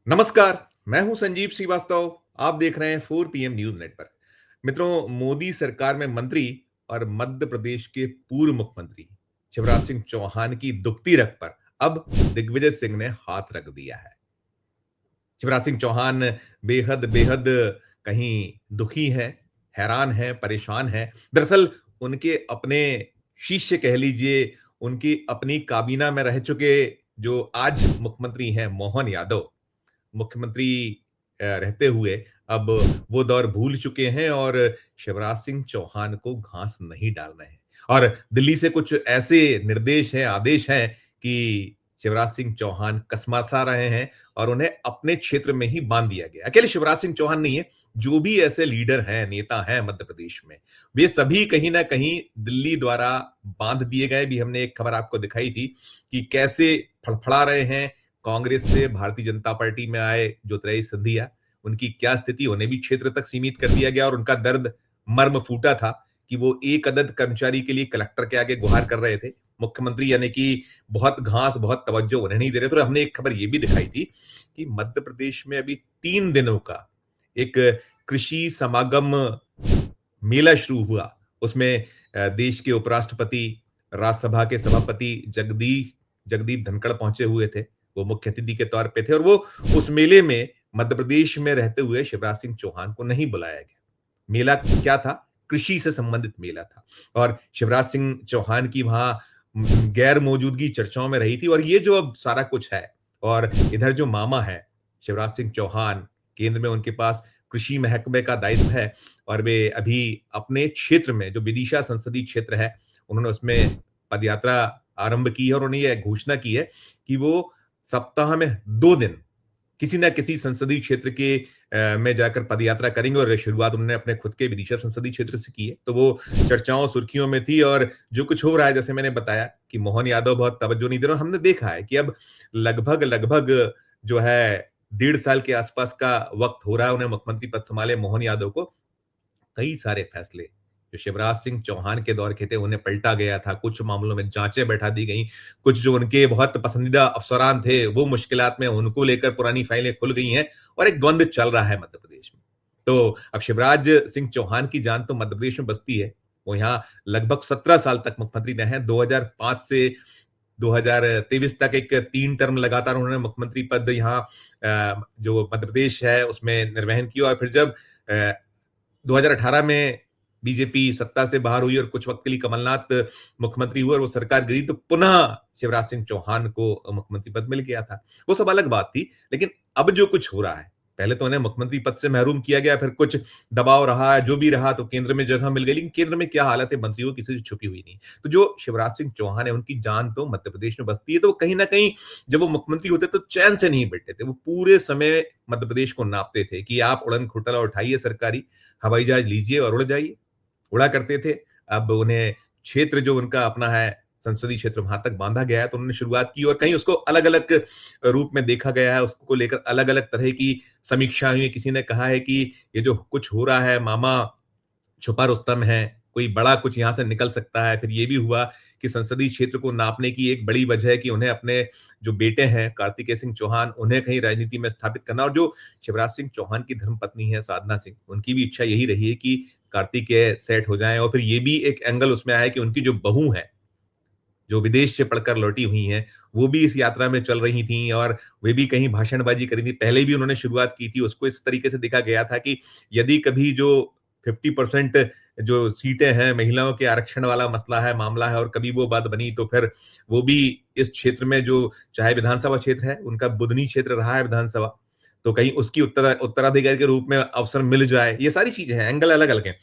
नमस्कार, मैं हूं संजीव श्रीवास्तव। आप देख रहे हैं 4 PM न्यूज नेटवर्क। मित्रों, मोदी सरकार में मंत्री और मध्य प्रदेश के पूर्व मुख्यमंत्री शिवराज सिंह चौहान की दुखती रग पर अब दिग्विजय सिंह ने हाथ रख दिया है। शिवराज सिंह चौहान बेहद बेहद कहीं दुखी हैं, हैरान हैं, परेशान हैं। दरअसल उनके अपने शिष्य कह लीजिए, उनकी अपनी काबीना में रह चुके जो आज मुख्यमंत्री हैं मोहन यादव, मुख्यमंत्री रहते हुए अब वो दौर भूल चुके हैं और शिवराज सिंह चौहान को घास नहीं डाल रहे हैं। और दिल्ली से कुछ ऐसे निर्देश हैं, आदेश हैं कि शिवराज सिंह चौहान कसमसा रहे हैं और उन्हें अपने क्षेत्र में ही बांध दिया गया। अकेले शिवराज सिंह चौहान नहीं है, जो भी ऐसे लीडर हैं, नेता हैं मध्य प्रदेश में, वे सभी कहीं न कहीं दिल्ली द्वारा बांध दिए गए। भी हमने एक खबर आपको दिखाई थी कि कैसे फड़फड़ा रहे हैं कांग्रेस से भारतीय जनता पार्टी में आए ज्योतिरादित्य सिंधिया, उनकी क्या स्थिति, उन्हें भी क्षेत्र तक सीमित कर दिया गया और उनका दर्द मर्म फूटा था कि वो एक अदद कर्मचारी के लिए कलेक्टर के आगे गुहार कर रहे थे। मुख्यमंत्री यानी कि बहुत घास, बहुत तवज्जो उन्हें नहीं दे रहे थे। और हमने एक खबर ये भी दिखाई थी कि मध्य प्रदेश में अभी 3 दिनों का एक कृषि समागम मेला शुरू हुआ। उसमें देश के उपराष्ट्रपति, राज्यसभा के सभापति जगदीप धनखड़ पहुंचे हुए थे। वो मुख्य अतिथि के तौर पे थे और वो उस मेले में मध्य प्रदेश में रहते हुए शिवराज सिंह चौहान को नहीं बुलाया गया। मेला क्या था? कृषि से संबंधित मेला था और शिवराज सिंह चौहान की वहां गैर मौजूदगी चर्चाओं में रही थी। और ये जो अब सारा कुछ है, और इधर जो मामा है शिवराज सिंह चौहान, केंद्र में उनके पास कृषि महकमे का दायित्व है और वे अभी अपने क्षेत्र में जो विदिशा संसदीय क्षेत्र है, उन्होंने उसमें पदयात्रा आरंभ की है और उन्होंने ये घोषणा की है कि वो सप्ताह में 2 दिन किसी न किसी संसदीय क्षेत्र के में जाकर पदयात्रा करेंगे। और शुरुआत उन्होंने अपने खुद के विदिशा संसदीय क्षेत्र से की है। तो वो चर्चाओं, सुर्खियों में थी और जो कुछ हो रहा है, जैसे मैंने बताया कि मोहन यादव बहुत तवज्जो नहीं दे रहे और हमने देखा है कि अब लगभग जो है 1.5 साल के आसपास का वक़्त हो रहा है उन्हें मुख्यमंत्री पद संभाले मोहन यादव को। कई सारे फैसले जो शिवराज सिंह चौहान के दौर के थे उन्हें पलटा गया था, कुछ मामलों में जांचें बैठा दी गई, कुछ जो उनके बहुत पसंदीदा अफसरान थे वो मुश्किलात में, उनको लेकर पुरानी फाइलें खुल गई हैं और एक द्वंद चल रहा है मध्य प्रदेश में। तो अब शिवराज सिंह चौहान की जान तो मध्य प्रदेश में बसती है। वो यहाँ लगभग 17 साल तक मुख्यमंत्री रहे हैं। 2005 से 2023 तक एक 3 टर्म लगातार उन्होंने मुख्यमंत्री पद यहाँ जो मध्य प्रदेश है उसमें निर्वहन किया। और फिर जब 2018 में बीजेपी सत्ता से बाहर हुई और कुछ वक्त के लिए कमलनाथ मुख्यमंत्री हुए और वो सरकार गिरी, तो पुनः शिवराज सिंह चौहान को मुख्यमंत्री पद मिल गया था। वो सब अलग बात थी। लेकिन अब जो कुछ हो रहा है, पहले तो उन्हें मुख्यमंत्री पद से महरूम किया गया, फिर कुछ दबाव रहा, जो भी रहा, तो केंद्र में जगह मिल गई। लेकिन केंद्र में क्या हालत है मंत्रियों की, किसी से छुपी हुई नहीं। तो जो शिवराज सिंह चौहान है उनकी जान तो मध्य प्रदेश में बसती है। तो कहीं ना कहीं जब वो मुख्यमंत्री होते तो चैन से नहीं बैठते थे। वो पूरे समय मध्य प्रदेश को नापते थे कि आप उड़न खटोला उठाइए, सरकारी हवाई जहाज लीजिए और उड़ जाइए। उड़ा करते थे। अब उन्हें क्षेत्र जो उनका अपना है, संसदीय क्षेत्र, वहां तक बांधा गया है। तो उन्होंने शुरुआत की और कहीं उसको अलग-अलग रूप में देखा गया है। उसको लेकर अलग-अलग तरह की समीक्षा हुई। किसी ने कहा है कि ये जो कुछ हो रहा है, मामा छुपा रुस्तम है, कोई बड़ा कुछ यहाँ से निकल सकता है। फिर ये भी हुआ कि संसदीय क्षेत्र को नापने की एक बड़ी वजह है कि उन्हें अपने जो बेटे हैं कार्तिकेय सिंह चौहान, उन्हें कहीं राजनीति में स्थापित करना। और जो शिवराज सिंह चौहान की धर्मपत्नी है साधना सिंह, उनकी भी इच्छा यही रही है कि कार्तिकेय सेट हो जाएँ। और फिर ये भी एक एंगल उसमें आया कि उनकी जो बहू है, जो विदेश से पढ़कर लौटी हुई हैं, वो भी इस यात्रा में चल रही थीं और वे भी कहीं भाषणबाजी कर रही थी। पहले भी उन्होंने शुरुआत की थी, उसको इस तरीके से देखा गया था कि यदि कभी जो 50% जो सीटें हैं, महिलाओं के आरक्षण वाला मसला है, मामला है, और कभी वो बात बनी, तो फिर वो भी इस क्षेत्र में जो चाहे विधानसभा क्षेत्र है, उनका बुधनी क्षेत्र रहा है विधानसभा, तो कहीं उसकी उत्तराधिकारी के रूप में अवसर मिल जाए। ये सारी चीज़ें हैं, एंगल अलग-अलग हैं।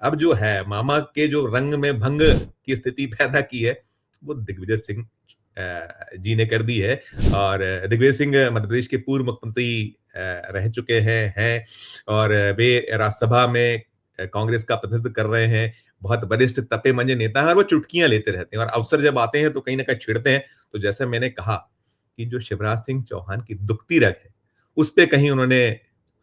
अब जो है, मामा के जो रंग में भंग की स्थिति पैदा की है, वो दिग्विजय सिंह जी ने कर दी है। और दिग्विजय सिंह मध्य प्रदेश के पूर्व मुख्यमंत्री रह चुके हैं और वे राज्यसभा में कांग्रेस का प्रतिनिधित्व कर रहे हैं। बहुत वरिष्ठ तपे-मंजे नेता हैं और वो चुटकियाँ लेते रहते हैं और अवसर जब आते हैं तो कहीं न कहीं छिड़ते हैं। तो जैसे मैंने कहा कि जो शिवराज सिंह चौहान की दुखती रग है, उस पे कहीं उन्होंने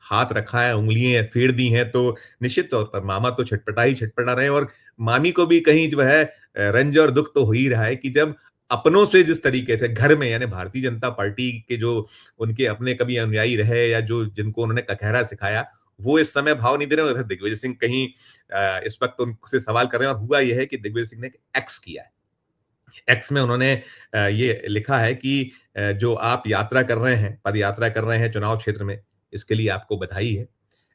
हाथ रखा है, उँगलियाँ फेर दी हैं, तो निश्चित तौर पर मामा तो छटपटा ही छटपटा रहे हैं। और मामी को भी कहीं जो है रंज और दुःख तो हो ही रहा है कि जब अपनों से जिस तरीके से घर में यानी भारतीय जनता पार्टी के जो उनके अपने कभी अनुयायी रहे या जो जिनको उन्होंने ककहरा सिखाया, वो इस समय भाव नहीं दे रहे हैं। उधर दिग्विजय सिंह कहीं इस वक़्त उनसे सवाल कर रहे हैं और हुआ ये है कि दिग्विजय सिंह ने एक एक्स किया है। एक्स में उन्होंने ये लिखा है कि जो आप यात्रा कर रहे हैं, पद यात्रा कर रहे हैं चुनाव क्षेत्र में, इसके लिए आपको बधाई है।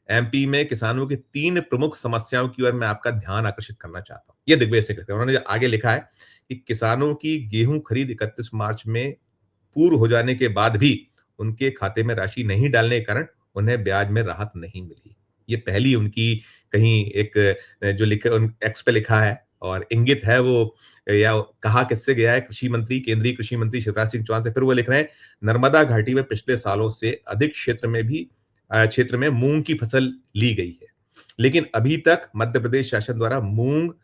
एमपी में किसानों की 3 प्रमुख समस्याओं की ओर मैं आपका ध्यान आकर्षित करना चाहता हूँ। ये दिग्विजय सिंह कहते हैं। उन्होंने आगे लिखा है कि किसानों की गेहूँ खरीद 31 मार्च में पूर्व हो जाने के बाद भी उनके खाते में राशि नहीं डालने के कारण उन्हें ब्याज में राहत नहीं मिली। ये पहली उनकी कहीं एक जो लिखा उन एक्स पे लिखा है और इंगित है वो या कहा किससे गया है कृषि मंत्री, केंद्रीय कृषि मंत्री शिवराज सिंह चौहान से। फिर वो लिख रहे हैं, नर्मदा घाटी में पिछले सालों से अधिक क्षेत्र में मूँग की फसल ली गई है। लेकिन अभी तक मध्य प्रदेश शासन द्वारा मूँग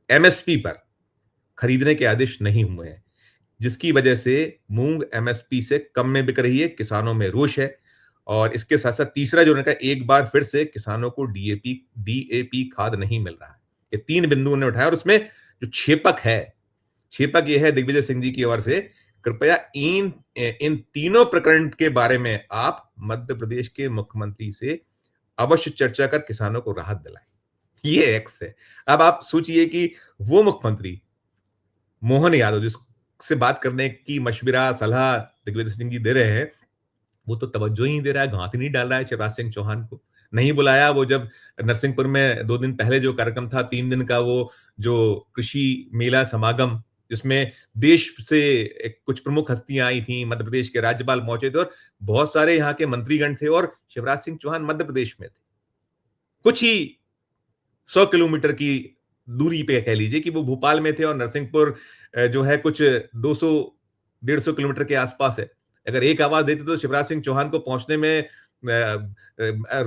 एमएसपी पर खरीदने के आदेश नहीं हुए हैं। जिसकी वजह से मूँग एमएसपी से कम में बिक रही है, किसानों में रोष है और इसके साथ-साथ तीसरा जो उन्होंने कहा एक बार फिर से किसानों को डीएपी खाद नहीं मिल रहा है। ये 3 बिंदु उन्होंने उठाया और उसमें जो छेपक ये है दिग्विजय सिंह जी की ओर से कृपया इन तीनों प्रकरण के बारे में आप मध्य प्रदेश के मुख्यमंत्री से अवश्य चर्चा कर किसानों को राहत दिलाएँ। ये एक्स है। अब आप सोचिए कि वो मुख्यमंत्री मोहन यादव जिससे बात करने की मशविरा, सलाह दिग्विजय सिंह जी दे रहे हैं, वो तो तवज्जो ही नहीं दे रहा है, घास ही नहीं डाल रहा है शिवराज सिंह चौहान को। नहीं बुलाया वो जब नरसिंहपुर में 2 दिन पहले जो कार्यक्रम था, 3 दिन का वो जो कृषि मेला समागम, जिसमें देश से एक कुछ प्रमुख हस्तियाँ आई थीं, मध्य प्रदेश के राज्यपाल पहुँचे थे और बहुत सारे यहाँ के मंत्रीगण थे और शिवराज सिंह चौहान मध्य प्रदेश में थे। कुछ ही 100 किलोमीटर की दूरी पे कह लीजिए कि वो भोपाल में थे और नरसिंहपुर जो है कुछ 200 150 किलोमीटर के आसपास है। अगर एक आवाज़ देते तो शिवराज सिंह चौहान को पहुँचने में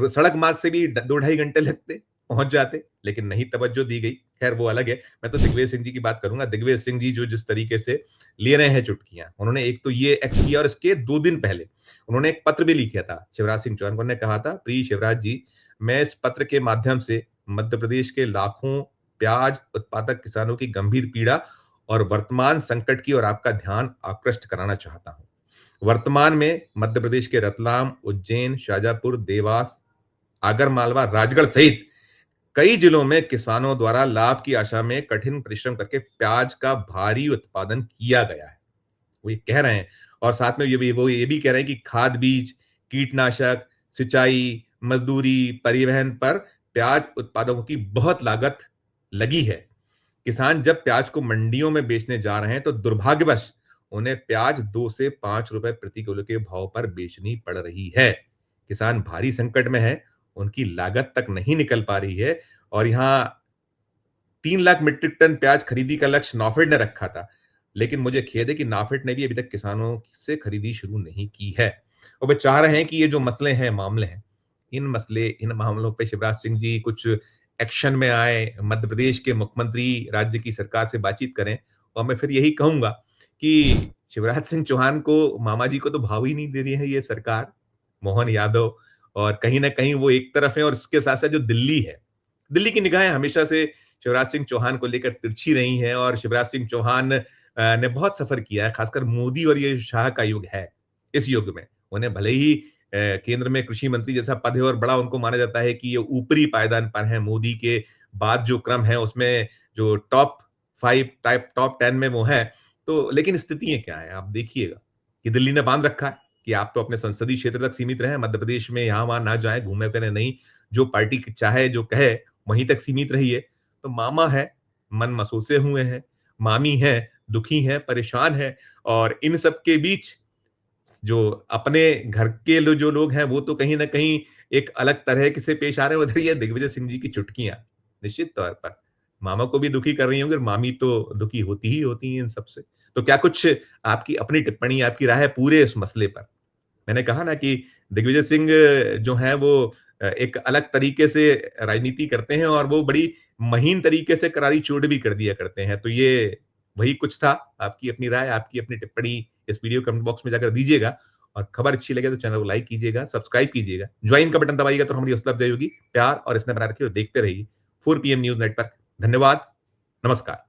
सड़क मार्ग से भी 2 ढाई घंटे लगते, पहुँच जाते, लेकिन नहीं तवज्जो दी गई। खैर वो अलग है। मैं तो दिग्विजय सिंह जी की बात करूँगा। दिग्विजय सिंह जी जो जिस तरीके से ले रहे हैं चुटकियाँ, उन्होंने एक तो ये एक्स किया और इसके 2 दिन पहले उन्होंने एक पत्र भी लिखा था शिवराज सिंह चौहान को। उन्होंने कहा था, "प्रिय शिवराज जी, मैं इस पत्र के माध्यम से मध्य प्रदेश के लाखों प्याज उत्पादक किसानों की गंभीर पीड़ा और वर्तमान संकट की ओर आपका ध्यान आकृष्ट कराना चाहता हूँ। वर्तमान में मध्य प्रदेश के रतलाम, उज्जैन, शाजापुर, देवास, आगरमालवा, राजगढ़ सहित कई जिलों में किसानों द्वारा लाभ की आशा में कठिन परिश्रम करके प्याज का भारी उत्पादन किया गया है।" वो ये कह रहे हैं और साथ में ये भी कह रहे हैं कि खाद बीज, कीटनाशक, सिंचाई, मजदूरी, परिवहन पर प्याज उत्पादकों की बहुत लागत लगी है। किसान जब प्याज को मंडियों में बेचने जा रहे हैं तो दुर्भाग्यवश उन्हें प्याज 2 से 5 रुपए प्रति किलो के भाव पर बेचनी पड़ रही है। किसान भारी संकट में है, उनकी लागत तक नहीं निकल पा रही है और यहाँ 3 लाख मीट्रिक टन प्याज खरीदी का लक्ष्य नाफेड ने रखा था। लेकिन मुझे खेद है कि नाफेड ने भी अभी तक किसानों से खरीदी शुरू नहीं की है। और वे चाह रहे हैं कि ये जो मसले हैं, मामले हैं, इन मामलों पे शिवराज सिंह जी कुछ एक्शन में आएँ, मध्य प्रदेश के मुख्यमंत्री राज्य की सरकार से बातचीत करें और मैं फिर यही कहूँगा कि शिवराज सिंह चौहान को, मामा जी को तो भाव ही नहीं दे रही है ये सरकार, मोहन यादव और कहीं न कहीं वो एक तरफ है और इसके साथ-साथ जो दिल्ली है, दिल्ली की निगाहें हमेशा से शिवराज सिंह चौहान को लेकर तिरछी रही हैं और शिवराज सिंह चौहान ने बहुत सफ़र किया है, खासकर मोदी और ये शाह का युग है। इस युग में उन्हें भले ही केंद्र में कृषि मंत्री जैसा पद है और बड़ा उनको माना जाता है कि ये ऊपरी पायदान पर हैं, मोदी के बाद जो क्रम है उसमें जो टॉप 10 में वो हैं। तो लेकिन स्थितियाँ क्या हैं? आप देखिएगा कि दिल्ली ने बाँध रखा है कि आप तो अपने संसदीय क्षेत्र तक सीमित रहें, मध्य प्रदेश में यहाँ-वहाँ ना जाएँ, घूमे-फिरे नहीं, जो पार्टी चाहे, जो कहे, वहीं तक सीमित रहिए। तो मामा है, मन मसोसे हुए हैं, मामी हैं, दुखी हैं, परेशान हैं और इन सब के बीच जो अपने घर के जो लोग हैं, वो तो कहीं न कहीं एक अलग तरह के से पेश आ रहे हैं। उधर ये दिग्विजय सिंह जी की चुटकियाँ, निश्चित तौर पर मामा को भी दुखी कर रही होंगी और मामी तो दुखी होती ही होती हैं इन सब से। तो क्या कुछ आपकी अपनी टिप्पणी, आपकी राय है पूरे इस मसले पर? मैंने कहा ना कि दिग्विजय सिंह जो हैं वो एक अलग तरीके से राजनीति करते हैं और वो बड़ी महीन तरीके से करारी चोट भी कर दिया करते हैं। तो ये वही कुछ था। आपकी अपनी राय, आपकी अपनी टिप्पणी इस वीडियो कमेंट बॉक्स में जाकर दीजिएगा और खबर अच्छी लगे तो चैनल को लाइक कीजिएगा, सब्सक्राइब कीजिएगा, ज्वाइन का बटन दबाइएगा तो हमारी हौसला अफ़ज़ाई होगी। प्यार और स्नेह बनाए रखिए और देखते रहिए 4 पीएम न्यूज़ नेटवर्क। धन्यवाद, नमस्कार।